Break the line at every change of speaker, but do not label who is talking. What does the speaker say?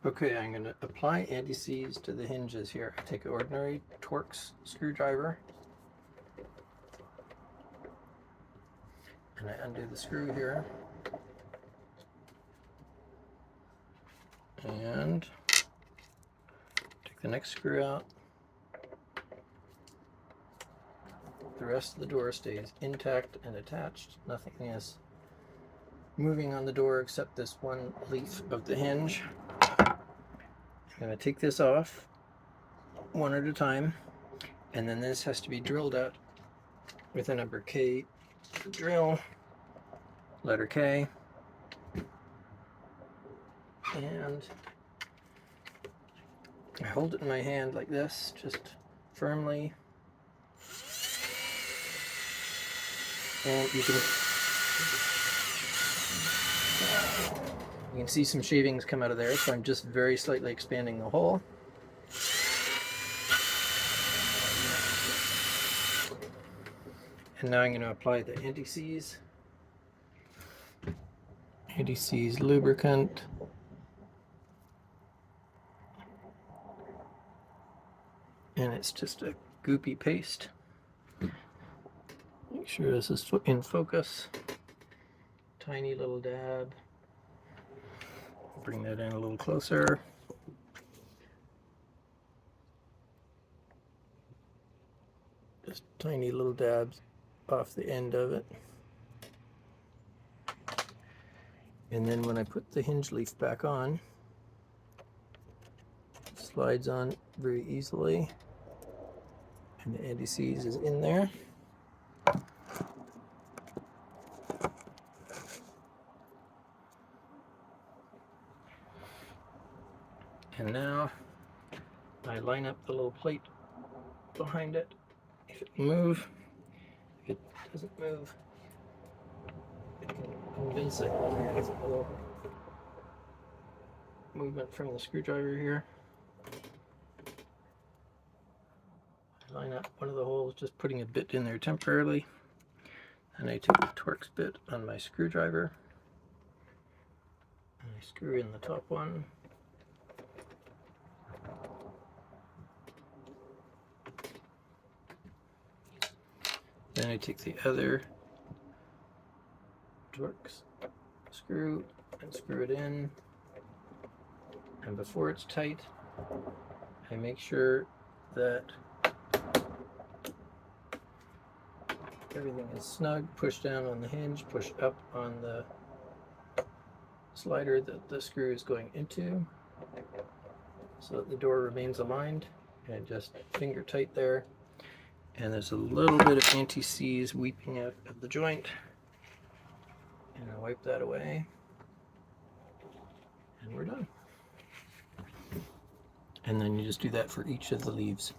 Okay, I'm going to apply anti-seize to the hinges here. I take an ordinary Torx screwdriver and I undo the screw here and take the next screw out. The rest of the door stays intact and attached. Nothing is moving on the door except this one leaf of the hinge. I'm going to take this off one at a time, and then this has to be drilled out with a number K drill, letter K, and I hold it in my hand like this, just firmly, and you can see some shavings come out of there, so I'm just very slightly expanding the hole. And now I'm going to apply the anti-seize lubricant. And it's just a goopy paste. Make sure this is in focus. Tiny little dab. Bring that in a little closer. Just tiny little dabs off the end of it. And then when I put the hinge leaf back on, it slides on very easily. And the anti-seize is in there. And now I line up the little plate behind it. If it can move, if it doesn't move, it can convince it. There's a little movement from the screwdriver here. I line up one of the holes, just putting a bit in there temporarily. And I take the Torx bit on my screwdriver and I screw in the top one. Then I take the other Torx screw and screw it in. And before it's tight, I make sure that everything is snug. Push down on the hinge, push up on the slider that the screw is going into, so that the door remains aligned, and just finger tight there. And there's a little bit of anti-seize weeping out of the joint, and I wipe that away, and we're done. And then you just do that for each of the leaves.